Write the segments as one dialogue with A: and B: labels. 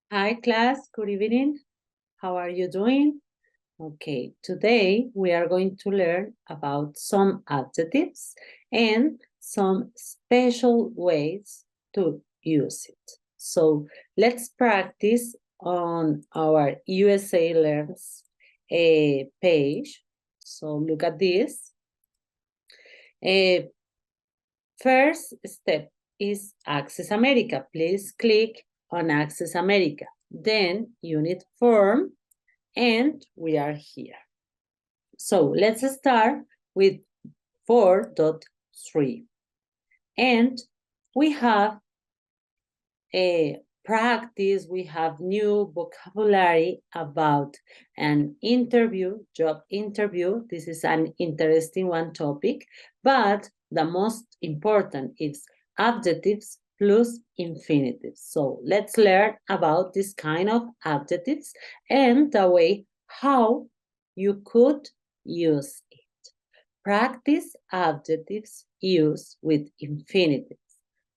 A: Hi class, good evening. How are you doing? Okay, today we are going to learn about some adjectives and some special ways to use it. So let's practice on our USA Learns page. So look at this. First step is Access America. Please click on Access America. Then unit form, and we are here. So let's start with 4.3. And we have a practice, we have new vocabulary about an interview, job interview. This is an interesting one topic, but the most important is adjectives plus infinitives. So let's learn about this kind of adjectives and the way how you could use it. Practice adjectives used with infinitives.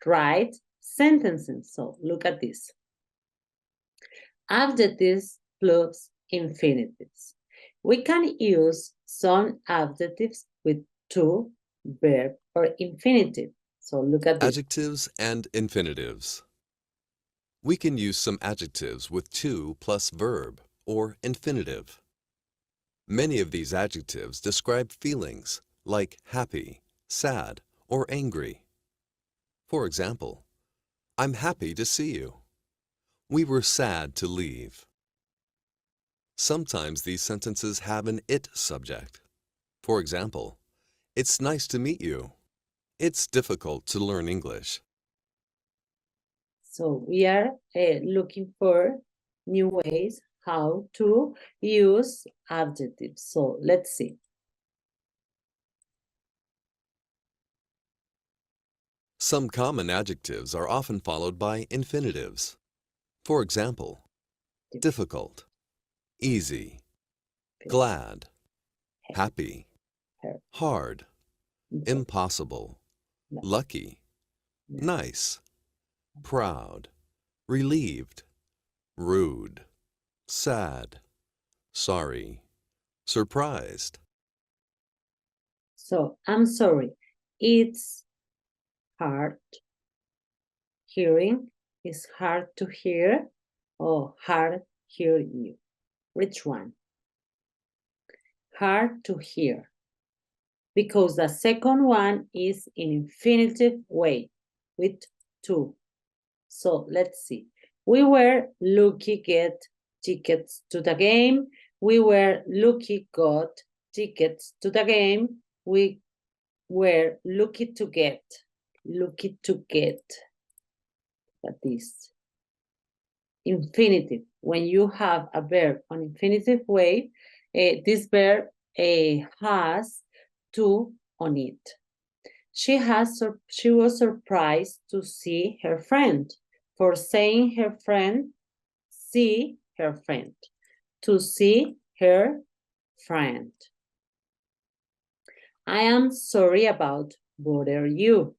A: Write sentences. So look at this. Adjectives plus infinitives. We can use some adjectives with to, verb, or infinitive. So look at this.
B: Adjectives and infinitives. We can use some adjectives with to plus verb or infinitive. Many of these adjectives describe feelings like happy, sad, or angry. For example, I'm happy to see you. We were sad to leave. Sometimes these sentences have an it subject. For example, it's nice to meet you. It's difficult to learn English.
A: So we are looking for new ways how to use adjectives. So let's see.
B: Some common adjectives are often followed by infinitives. For example, difficult, easy, glad, happy, hard, impossible, lucky, nice, proud, relieved, rude, sad, sorry, surprised.
A: So I'm sorry, it's hard hearing. It's hard to hear or hard hearing you. Which one? Hard to hear. Because the second one is in infinitive way with to. So let's see. We were lucky get tickets to the game. We were lucky got tickets to the game. We were lucky to get. Lucky to get. That is infinitive. When you have a verb on infinitive way, this verb has to on it. She was surprised to see her friend. For saying her friend, see her friend. To see her friend. I am sorry about bother you.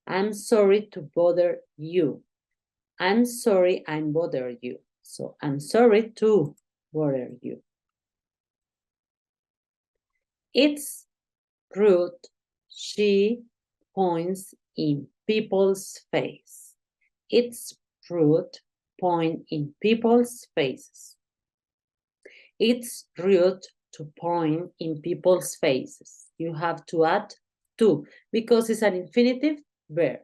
A: I'm sorry to bother you. I'm sorry I bother you. So I'm sorry to bother you. It's rude. She points in people's face. It's rude. Point in people's faces. It's rude to point in people's faces. You have to add to because it's an infinitive verb.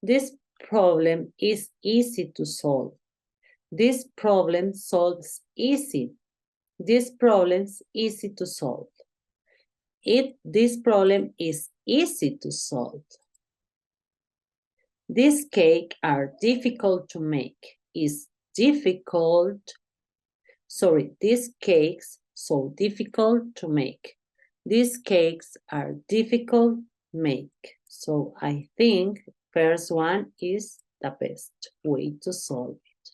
A: This problem is easy to solve. This problem solves easy. This problem's easy to solve. This problem is easy to solve. These cakes are difficult to make. Is difficult. Sorry, these cakes so difficult to make. These cakes are difficult to make. So I think first one is the best way to solve it.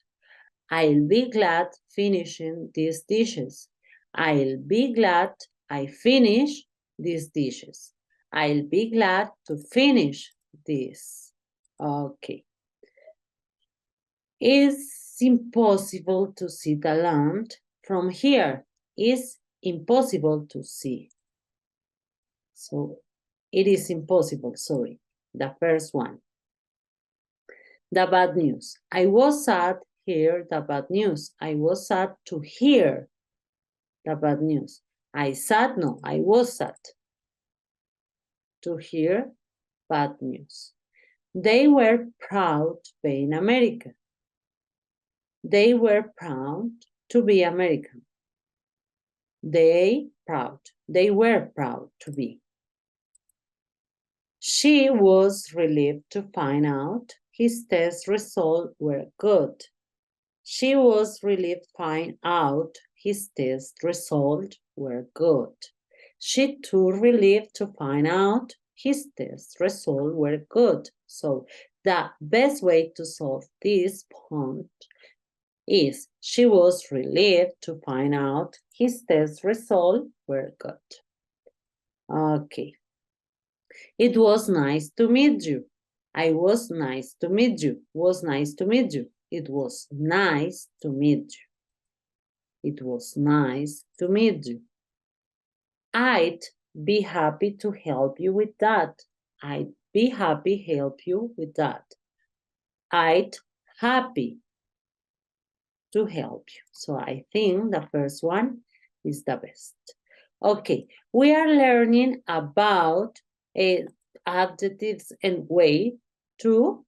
A: I'll be glad finishing these dishes. I'll be glad I finish these dishes. I'll be glad to finish this. Okay. Is It's impossible to see the land from here. It's impossible to see. So it is impossible, sorry, the first one. The bad news. I was sad hear the bad news. I was sad to hear the bad news. I was sad to hear bad news. They were proud to be in America. They were proud to be American. They were proud to be. She was relieved to find out his test results were good. She was relieved to find out his test results were good. She too relieved to find out his test results were good. So the best way to solve this point is she was relieved to find out his test results were good. Okay. It was nice to meet you. I was nice to meet you. Was nice to meet you. It was nice to meet you. It was nice to meet you. I'd be happy to help you with that. I'd be happy to help you with that. I'd happy to help you. So I think the first one is the best. Okay, we are learning about adjectives and the way to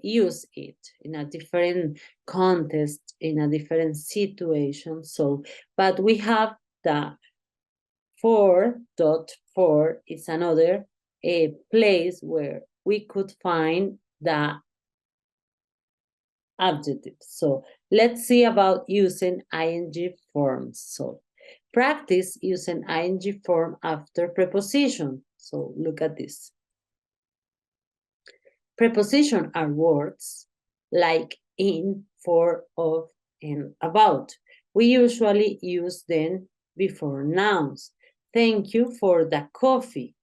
A: use it in a different context, in a different situation. So, but we have the 4.4 is another place where we could find the adjectives. So let's see about using ing forms. So practice using ing form after preposition. So look at this. Preposition are words like in, for, of, and about. We usually use them before nouns. Thank you for the coffee.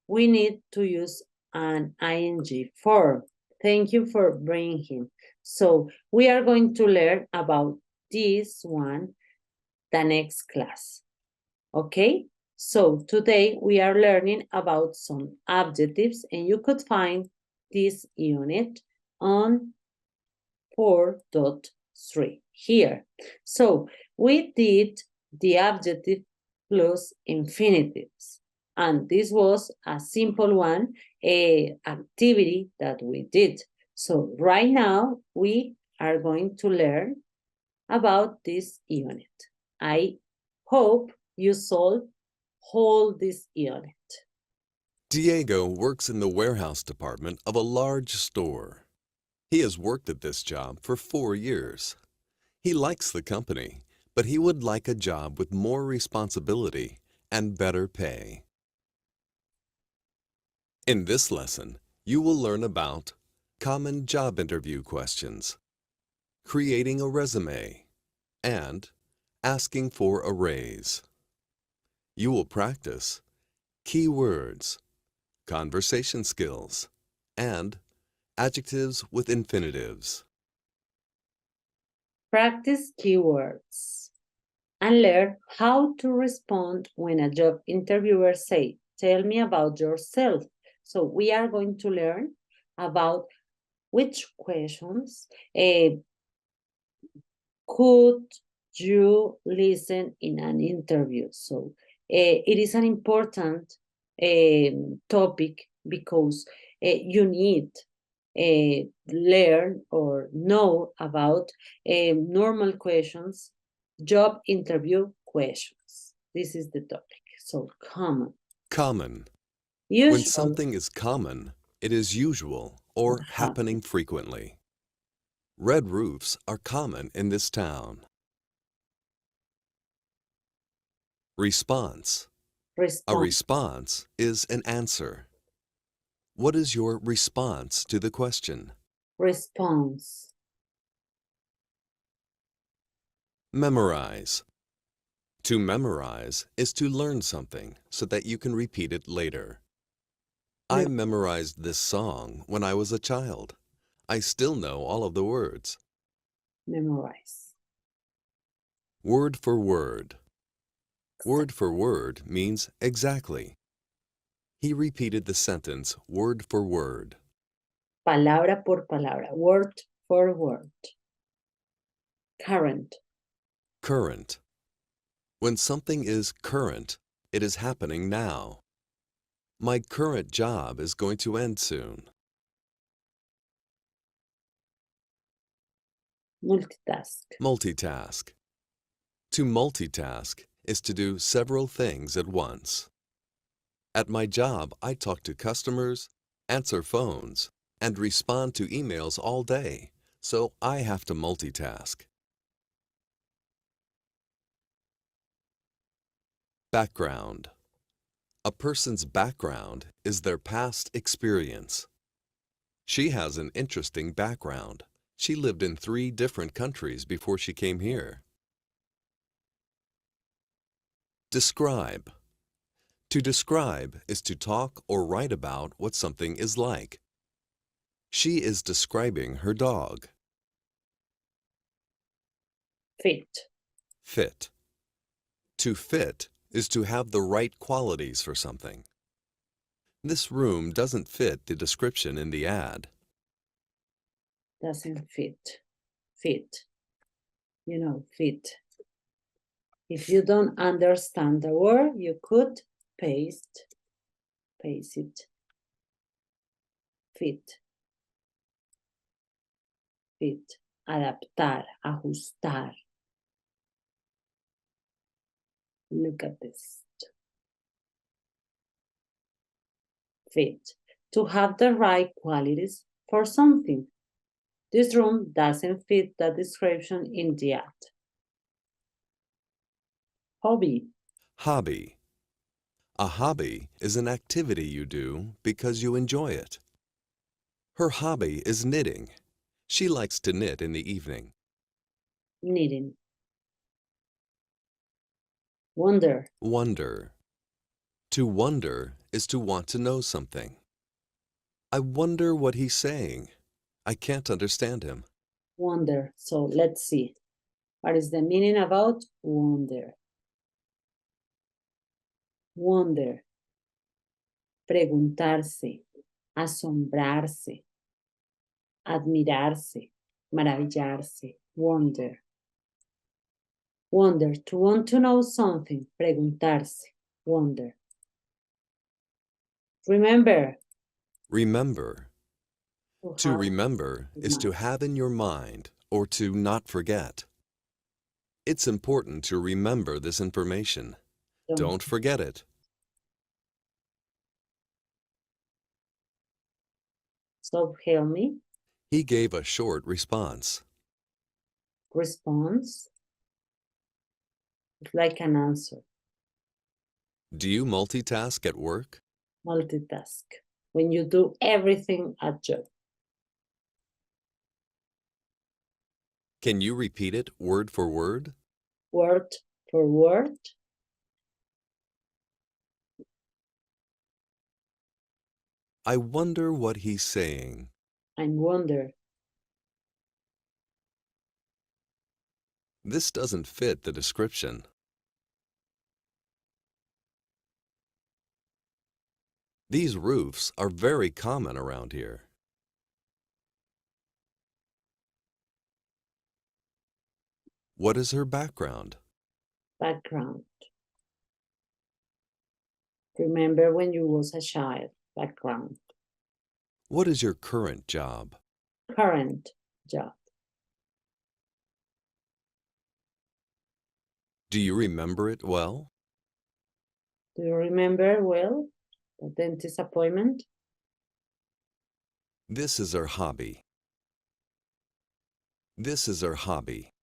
A: We need to use an ing form. Thank you for bringing. So we are going to learn about this one the next class. Okay? So today we are learning about some adjectives, and you could find this unit on 4.3 here. So we did the adjective plus infinitives, and this was a simple one, activity that we did. So right now we are going to learn about this unit. I hope you solve all this unit.
B: Diego works in the warehouse department of a large store. He has worked at this job for 4 years. He likes the company, but he would like a job with more responsibility and better pay. In this lesson, you will learn about common job interview questions, creating a resume, and asking for a raise. You will practice keywords, conversation skills, and adjectives with infinitives.
A: Practice keywords and learn how to respond when a job interviewer says, "Tell me about yourself." So we are going to learn about which questions could you listen in an interview. So it is an important topic because you need learn or know about normal questions, job interview questions. This is the topic. So common.
B: Common.
A: Usual.
B: When something is common, it is usual or happening frequently. Red roofs are common in this town. Response. A response is an answer. What is your response to the question?
A: Response.
B: Memorize. To memorize is to learn something so that you can repeat it later. I memorized this song when I was a child. I still know all of the words.
A: Memorize.
B: Word for word. Word for word means exactly. He repeated the sentence word for word.
A: Palabra por palabra. Word for word. Current.
B: Current. When something is current, it is happening now. My current job is going to end soon.
A: Multitask.
B: Multitask. To multitask is to do several things at once. At my job, I talk to customers, answer phones, and respond to emails all day, so I have to multitask. Background. A person's background is their past experience. She has an interesting background. She lived in 3 different countries before she came here. Describe. To describe is to talk or write about what something is like. She is describing her dog.
A: Fit.
B: Fit. To fit is to have the right qualities for something. This room doesn't fit the description in the ad.
A: Doesn't fit. Fit. You know, fit. If you don't understand the word, you could paste it. Fit. Fit. Adaptar, ajustar. Look at this. Fit. To have the right qualities for something. This room doesn't fit the description in the ad. Hobby.
B: Hobby. A hobby is an activity you do because you enjoy it. Her hobby is knitting. She likes to knit in the evening.
A: Knitting. Wonder.
B: Wonder. To wonder is to want to know something. I wonder what he's saying. I can't understand him.
A: Wonder. So let's see. What is the meaning about wonder? Wonder. Preguntarse, asombrarse, admirarse, maravillarse. Wonder. Wonder. To want to know something. Preguntarse. Wonder. Remember.
B: Remember. To
A: have
B: remember is to have in your mind or to not forget. It's important to remember this information. Don't forget it.
A: So help me.
B: He gave a short response.
A: Response. It's like an answer.
B: Do you multitask at work?
A: Multitask. When you do everything at job.
B: Can you repeat it word for word?
A: Word for word.
B: I wonder what he's saying.
A: I wonder.
B: This doesn't fit the description. These roofs are very common around here. What is her background?
A: Background. Remember when you was a child. Background.
B: What is your current job?
A: Current job.
B: Do you remember it well?
A: Do you remember well the dentist appointment?
B: This is her hobby. This is her hobby.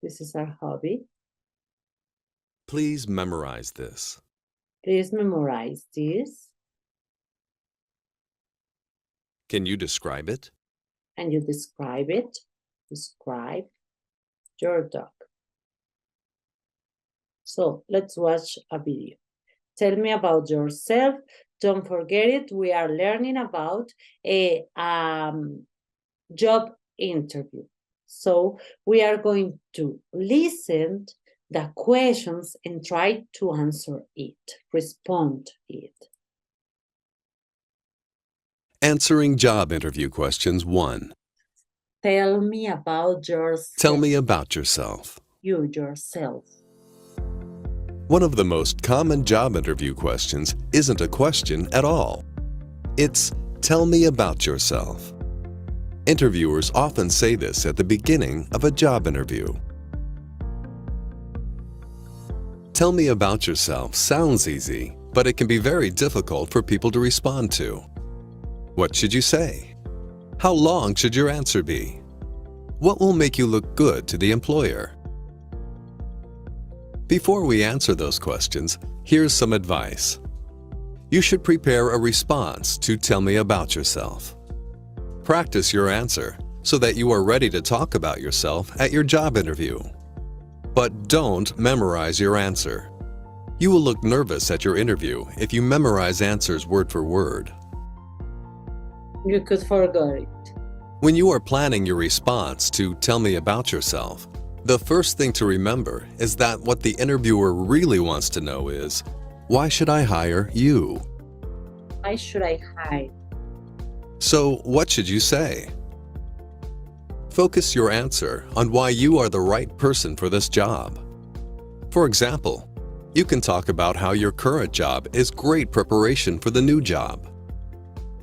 A: This is our hobby.
B: Please memorize this.
A: Please memorize this.
B: Can you describe it?
A: And you describe it. Describe your dog. So let's watch a video. Tell me about yourself. Don't forget it. We are learning about a job interview. So we are going to listen the questions and try to answer it, respond it.
B: Answering job interview questions 1.
A: Tell me about yourself.
B: Tell me about yourself.
A: You yourself.
B: One of the most common job interview questions isn't a question at all. It's, tell me about yourself. Interviewers often say this at the beginning of a job interview. Tell me about yourself sounds easy, but it can be very difficult for people to respond to. What should you say? How long should your answer be? What will make you look good to the employer? Before we answer those questions, here's some advice. You should prepare a response to tell me about yourself. Practice your answer so that you are ready to talk about yourself at your job interview. But don't memorize your answer. You will look nervous at your interview if you memorize answers word for word.
A: You could forget it.
B: When you are planning your response to tell me about yourself, the first thing to remember is that what the interviewer really wants to know is, why should I hire you?
A: Why should I hire?
B: So what should you say? Focus your answer on why you are the right person for this job. For example, you can talk about how your current job is great preparation for the new job.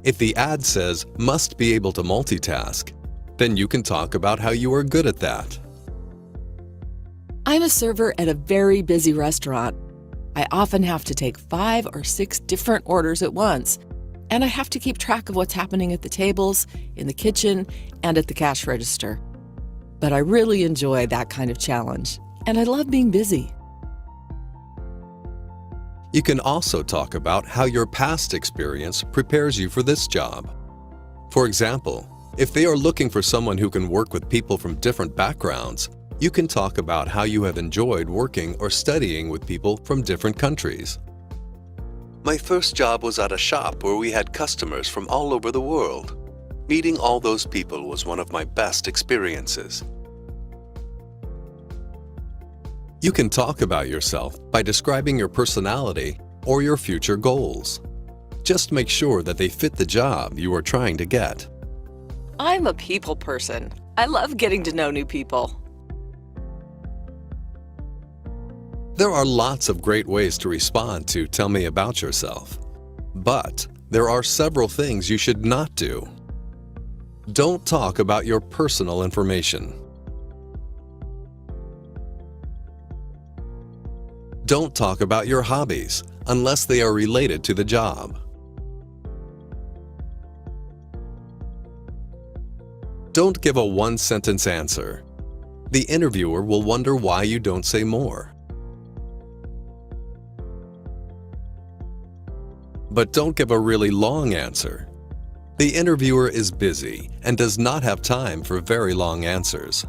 B: If the ad says must be able to multitask, then you can talk about how you are good at that.
C: I'm a server at a very busy restaurant. I often have to take 5 or 6 different orders at once, and I have to keep track of what's happening at the tables, in the kitchen, and at the cash register. But I really enjoy that kind of challenge, and I love being busy.
B: You can also talk about how your past experience prepares you for this job. For example, if they are looking for someone who can work with people from different backgrounds, you can talk about how you have enjoyed working or studying with people from different countries. My first job was at a shop where we had customers from all over the world. Meeting all those people was one of my best experiences. You can talk about yourself by describing your personality or your future goals. Just make sure that they fit the job you are trying to get.
C: I'm a people person. I love getting to know new people.
B: There are lots of great ways to respond to tell me about yourself. But there are several things you should not do. Don't talk about your personal information. Don't talk about your hobbies unless they are related to the job. Don't give a one-sentence answer. The interviewer will wonder why you don't say more. But don't give a really long answer. The interviewer is busy and does not have time for very long answers.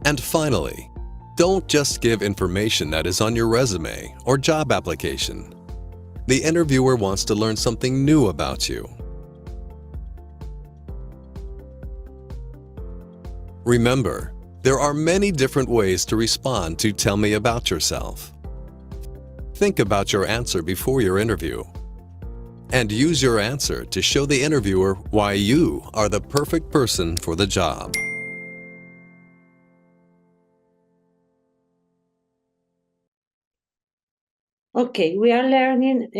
B: And finally, don't just give information that is on your resume or job application. The interviewer wants to learn something new about you. Remember, there are many different ways to respond to tell me about yourself. Think about your answer before your interview. And use your answer to show the interviewer why you are the perfect person for the job.
A: Okay, we are learning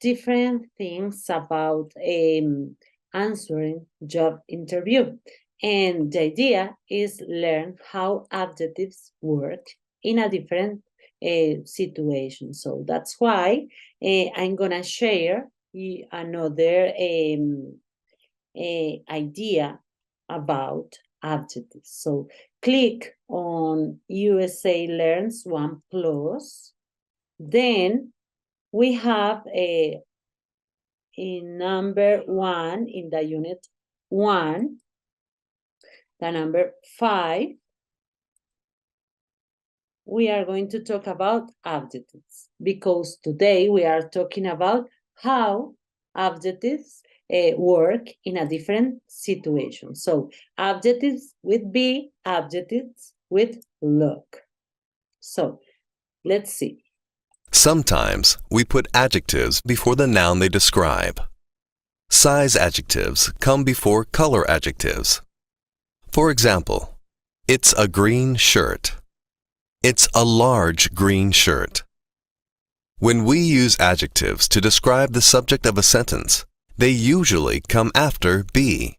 A: different things about answering job interview. And the idea is learn how adjectives work in a different situation. So that's why I'm gonna share another idea about adjectives. So click on USA Learns 1+. Then we have in number 1 in the unit 1, the number 5. we are going to talk about adjectives because today we are talking about how adjectives work in a different situation. So adjectives with be, adjectives with look. So let's see.
B: Sometimes we put adjectives before the noun they describe. Size adjectives come before color adjectives. For example, it's a green shirt. It's a large green shirt. When we use adjectives to describe the subject of a sentence, they usually come after be.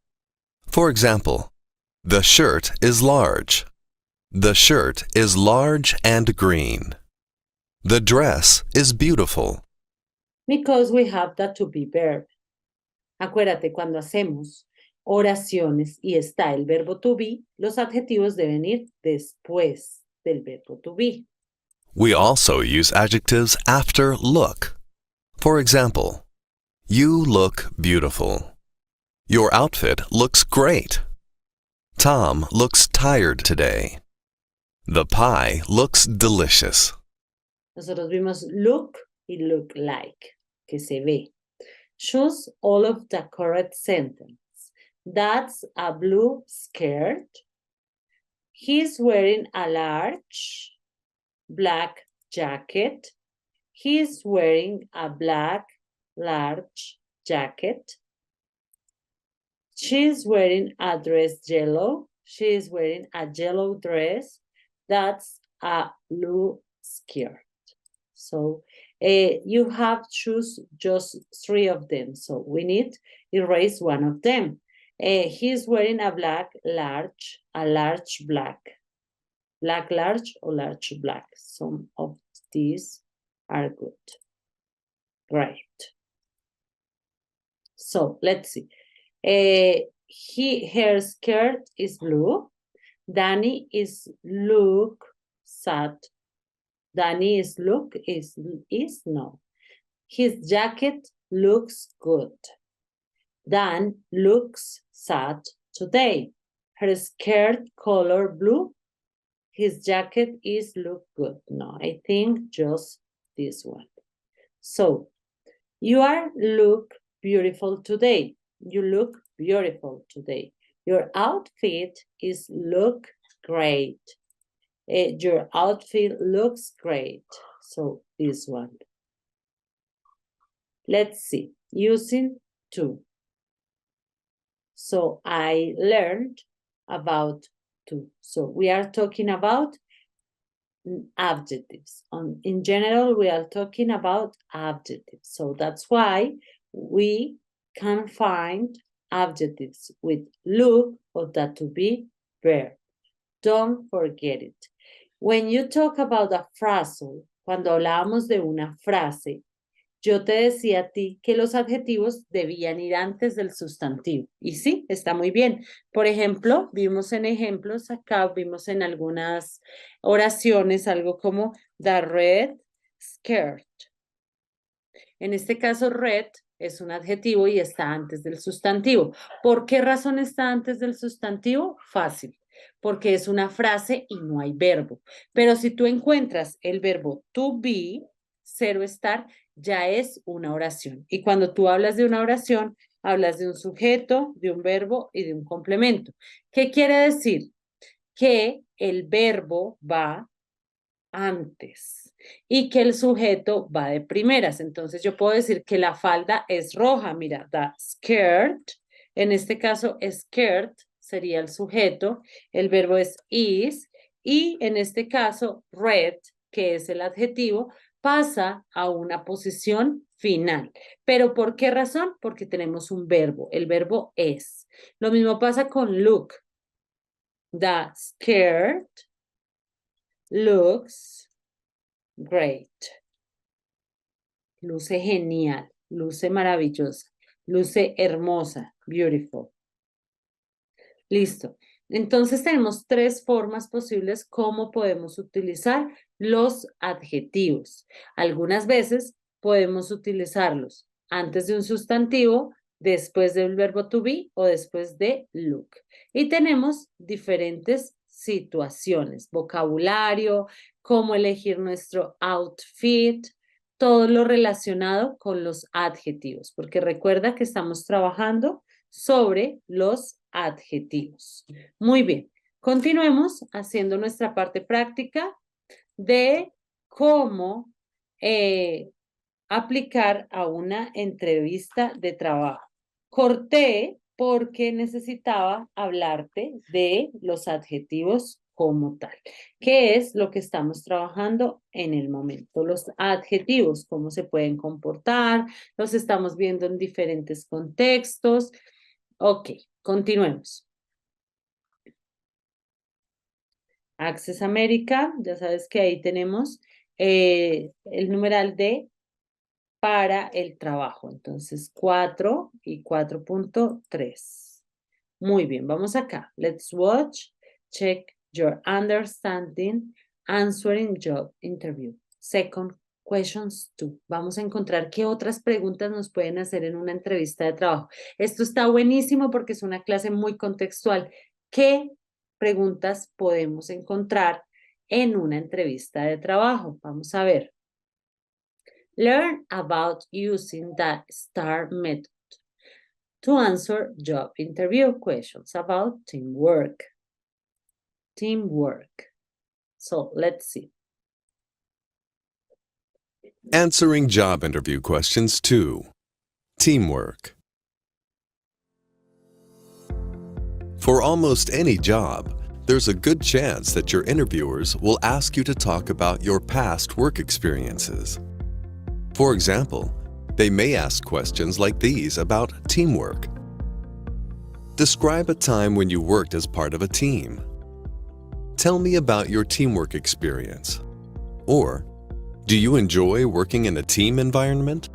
B: For example, the shirt is large. The shirt is large and green. The dress is beautiful.
A: Because we have the to be verb. Acuérdate, cuando hacemos oraciones y está el verbo to be, los adjetivos deben ir después del verbo to be.
B: We also use adjectives after look. For example, you look beautiful. Your outfit looks great. Tom looks tired today. The pie looks delicious.
A: Nosotros vimos look y look like, que se ve. Choose all of the correct sentence. That's a blue skirt. He's wearing a large black jacket. He's wearing a black large jacket. She's wearing a dress yellow. She's wearing a yellow dress. That's a blue skirt. So you have to choose just 3 of them. So we need to erase one of them. He's wearing a black large, a large black. Black large or large black. Some of these are good. Great. So let's see. Her skirt is blue. Danny is look sad. Danny is look is no. His jacket looks good. Dan looks sad today. Her skirt color blue. His jacket is look good. No, I think just this one. So you are look beautiful today. You look beautiful today. Your outfit is look great. Your outfit looks great. So this one. Let's see. Using to. So I learned about to. So we are talking about adjectives. In general, we are talking about adjectives. So that's why we can find adjectives with look or that to be verb. Don't forget it. When you talk about a phrasal, cuando hablábamos de una frase, yo te decía a ti que los adjetivos debían ir antes del sustantivo. Y sí, está muy bien. Por ejemplo, vimos en ejemplos acá, vimos en algunas oraciones algo como the red skirt. En este caso, red es un adjetivo y está antes del sustantivo. ¿Por qué razón está antes del sustantivo? Fácil. Porque es una frase y no hay verbo. Pero si tú encuentras el verbo to be, cero estar, ya es una oración. Y cuando tú hablas de una oración, hablas de un sujeto, de un verbo y de un complemento. ¿Qué quiere decir? Que el verbo va antes y que el sujeto va de primeras. Entonces yo puedo decir que la falda es roja. Mira, the skirt, en este caso skirt sería el sujeto, el verbo es is y en este caso red, que es el adjetivo, pasa a una posición final. ¿Pero por qué razón? Porque tenemos un verbo, el verbo es. Lo mismo pasa con look. The skirt looks great. Luce genial, luce maravillosa, luce hermosa, beautiful. Listo. Entonces tenemos 3 formas posibles cómo podemos utilizar los adjetivos. Algunas veces podemos utilizarlos antes de un sustantivo, después del verbo to be o después de look. Y tenemos diferentes situaciones, vocabulario, cómo elegir nuestro outfit, todo lo relacionado con los adjetivos, porque recuerda que estamos trabajando sobre los adjetivos. Muy bien, continuemos haciendo nuestra parte práctica de cómo aplicar a una entrevista de trabajo. Corté porque necesitaba hablarte de los adjetivos como tal, que es lo que estamos trabajando en el momento. Los adjetivos, cómo se pueden comportar, los estamos viendo en diferentes contextos. Ok, continuemos. Access America, ya sabes que ahí tenemos el numeral D para el trabajo. Entonces, 4 y 4.3. Muy bien, vamos acá. Let's watch. Check your understanding. Answering job interview. Second, questions 2. Vamos a encontrar qué otras preguntas nos pueden hacer en una entrevista de trabajo. Esto está buenísimo porque es una clase muy contextual. ¿Qué preguntas podemos encontrar en una entrevista de trabajo? Vamos a ver. Learn about using the STAR method to answer job interview questions about teamwork. Teamwork. So let's see.
B: Answering job interview questions 2. Teamwork. For almost any job, there's a good chance that your interviewers will ask you to talk about your past work experiences. For example, they may ask questions like these about teamwork. Describe a time when you worked as part of a team. Tell me about your teamwork experience. Or, do you enjoy working in a team environment?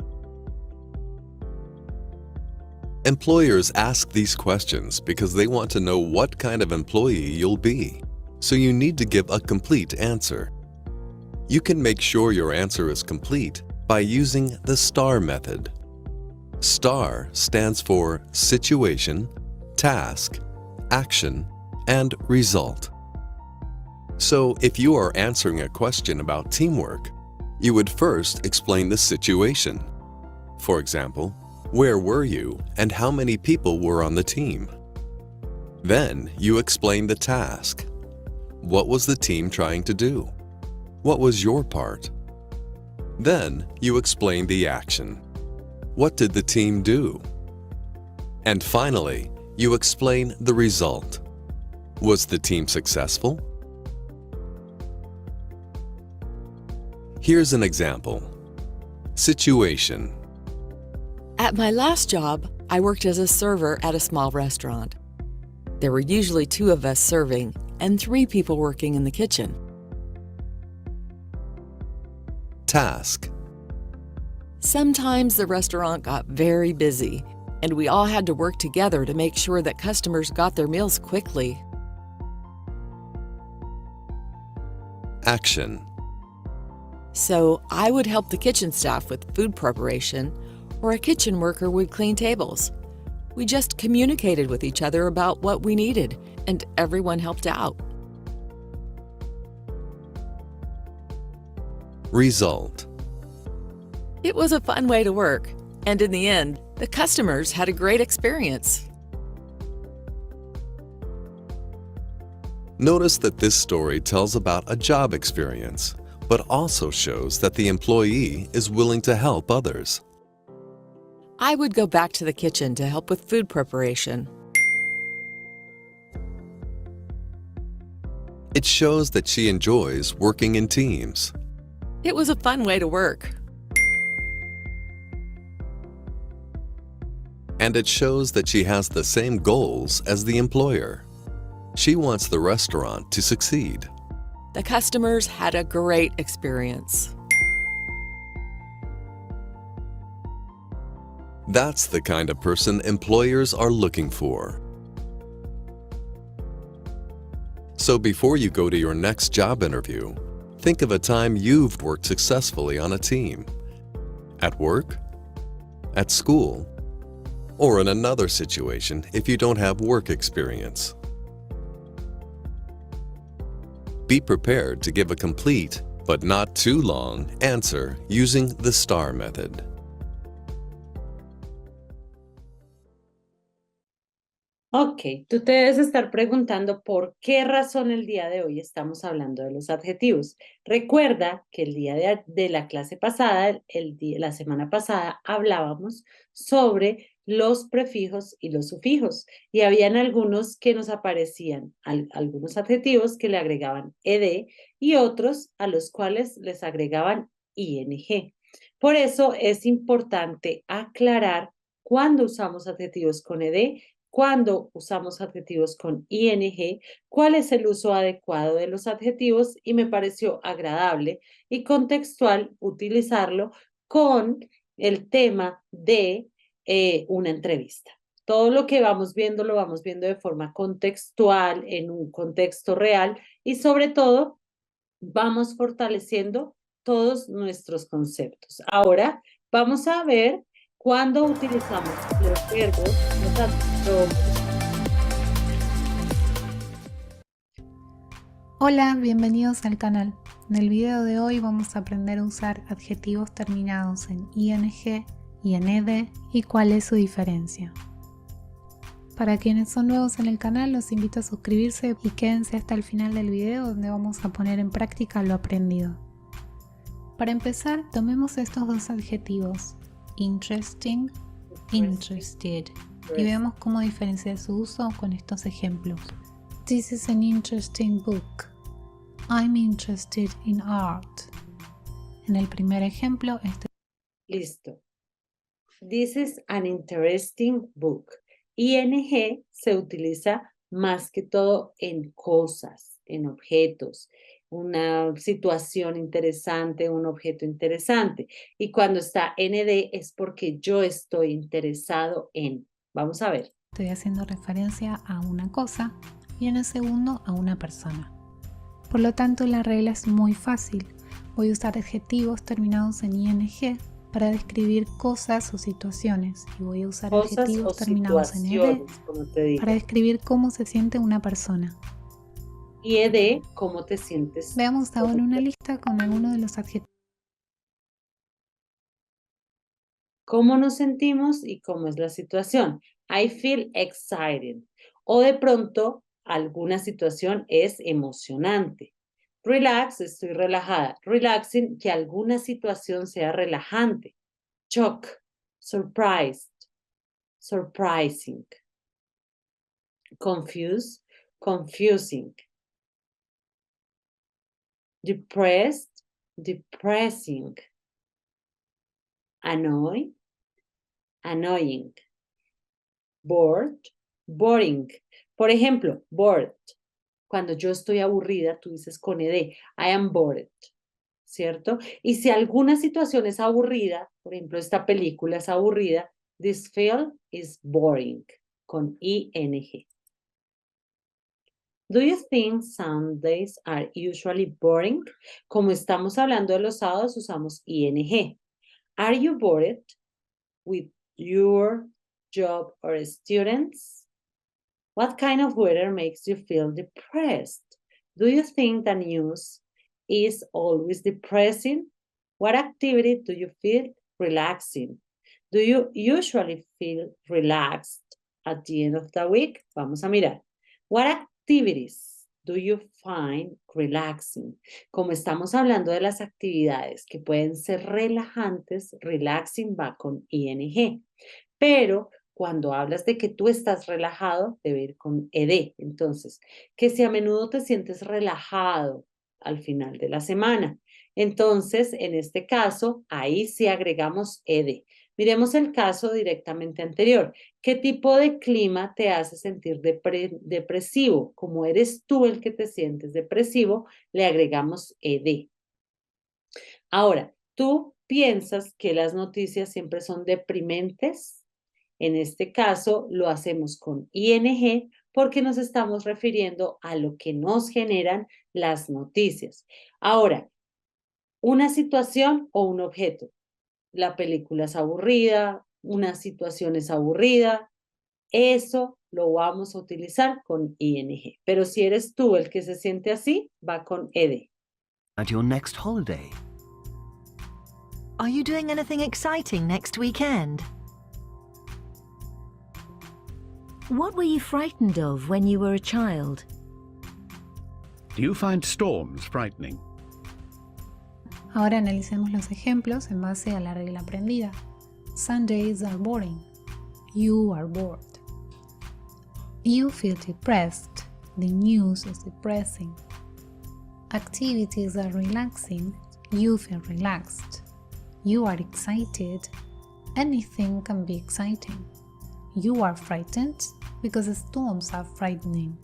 B: Employers ask these questions because they want to know what kind of employee you'll be, so you need to give a complete answer. You can make sure your answer is complete by using the STAR method. STAR stands for situation, task, action, and result. So if you are answering a question about teamwork, you would first explain the situation. For example, where were you and how many people were on the team? Then you explain the task. What was the team trying to do? What was your part? Then you explain the action. What did the team do? And finally, you explain the result. Was the team successful? Here's an example. Situation.
C: At my last job, I worked as a server at a small restaurant. There were usually 2 of us serving and 3 people working in the kitchen.
B: Task.
C: Sometimes the restaurant got very busy, and we all had to work together to make sure that customers got their meals quickly.
B: Action.
C: So I would help the kitchen staff with food preparation, or a kitchen worker would clean tables. We just communicated with each other about what we needed, and everyone helped out.
B: Result.
C: It was a fun way to work, and in the end, the customers had a great experience.
B: Notice that this story tells about a job experience, but also shows that the employee is willing to help others.
C: I would go back to the kitchen to help with food preparation.
B: It shows that she enjoys working in teams.
C: It was a fun way to work.
B: And it shows that she has the same goals as the employer. She wants the restaurant to succeed.
C: The customers had a great experience.
B: That's the kind of person employers are looking for. So before you go to your next job interview, think of a time you've worked successfully on a team. At work, at school, or in another situation if you don't have work experience. Be prepared to give a complete, but not too long, answer using the STAR method.
A: Ok, tú te debes estar preguntando por qué razón el día de hoy estamos hablando de los adjetivos. Recuerda que el día de la clase pasada, la semana pasada, hablábamos sobre los prefijos y los sufijos. Y habían algunos que nos aparecían, algunos adjetivos que le agregaban ed y otros a los cuales les agregaban ing. Por eso es importante aclarar cuándo usamos adjetivos con ed, cuando usamos adjetivos con ing, cuál es el uso adecuado de los adjetivos, y me pareció agradable y contextual utilizarlo con el tema de una entrevista. Todo lo que vamos viendo lo vamos viendo de forma contextual, en un contexto real, y sobre todo vamos fortaleciendo todos nuestros conceptos. Ahora vamos a ver cuando utilizamos los verbos, los adjetivos.
D: Hola, bienvenidos al canal. En el video de hoy vamos a aprender a usar adjetivos terminados en ing y en ed y cuál es su diferencia. Para quienes son nuevos en el canal, los invito a suscribirse y quédense hasta el final del video donde vamos a poner en práctica lo aprendido. Para empezar, tomemos estos dos adjetivos, interesting, interested, y veamos cómo diferenciar su uso con estos ejemplos. This is an interesting book. I'm interested in art. En el primer ejemplo,
A: Listo. This is an interesting book. ING se utiliza más que todo en cosas, en objetos, una situación interesante, un objeto interesante. Y cuando está ND es porque yo estoy interesado en. Vamos a ver.
D: estoy haciendo referencia a una cosa y en el segundo a una persona. Por lo tanto, la regla es muy fácil. Voy a usar adjetivos terminados en ing para describir cosas o situaciones y voy a usar
A: Cosas
D: adjetivos
A: o
D: terminados en ed
A: situaciones, como te digo.
D: para describir cómo se siente una persona.
A: Y ED, ¿cómo te sientes?
D: Veamos ahora una lista con algunos de los adjetivos.
A: ¿Cómo nos sentimos y cómo es la situación? I feel excited. O de pronto, alguna situación es emocionante. Relax, estoy relajada. Relaxing, que alguna situación sea relajante. Shock, surprised, surprising. Confused, confusing. Depressed, depressing. Annoy, annoying. Bored, boring. Por ejemplo, bored. Cuando yo estoy aburrida, tú dices con ed, I am bored, ¿cierto? Y si alguna situación es aburrida, por ejemplo, esta película es aburrida, this film is boring, con ing. Do you think Sundays are usually boring? Como estamos hablando de los sábados, usamos ing. Are you bored with your job or students? What kind of weather makes you feel depressed? Do you think the news is always depressing? What activity do you feel relaxing? Do you usually feel relaxed at the end of the week? Vamos a mirar. What activities do you find relaxing? Como estamos hablando de las actividades que pueden ser relajantes, relaxing va con ing. Pero cuando hablas de que tú estás relajado, debe ir con ed. Entonces, que si a menudo te sientes relajado al final de la semana. Entonces, en este caso, ahí sí agregamos ed. Miremos el caso directamente anterior. ¿Qué tipo de clima te hace sentir depresivo? Como eres tú el que te sientes depresivo, le agregamos ed. Ahora, ¿tú piensas que las noticias siempre son deprimentes? En este caso, lo hacemos con ing porque nos estamos refiriendo a lo que nos generan las noticias. Ahora, una situación o un objeto. La película es aburrida, una situación es aburrida. Eso lo vamos a utilizar con ing. Pero si eres tú el que se siente así, va con ed.
E: At your next holiday?
F: Are you doing anything exciting next weekend? What were you frightened of when you were a child?
E: Do you find storms frightening?
D: Ahora analicemos los ejemplos en base a la regla aprendida. Some days are boring. You are bored. You feel depressed. The news is depressing. Activities are relaxing. You feel relaxed. You are excited. Anything can be exciting. You are frightened because storms are frightening.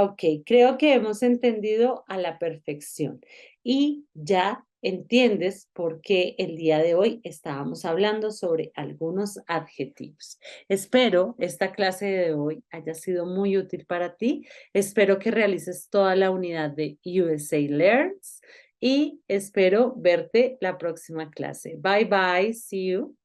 A: Ok, creo que hemos entendido a la perfección y ya entiendes por qué el día de hoy estábamos hablando sobre algunos adjetivos. Espero esta clase de hoy haya sido muy útil para ti. Espero que realices toda la unidad de USA Learns y espero verte la próxima clase. Bye bye, see you.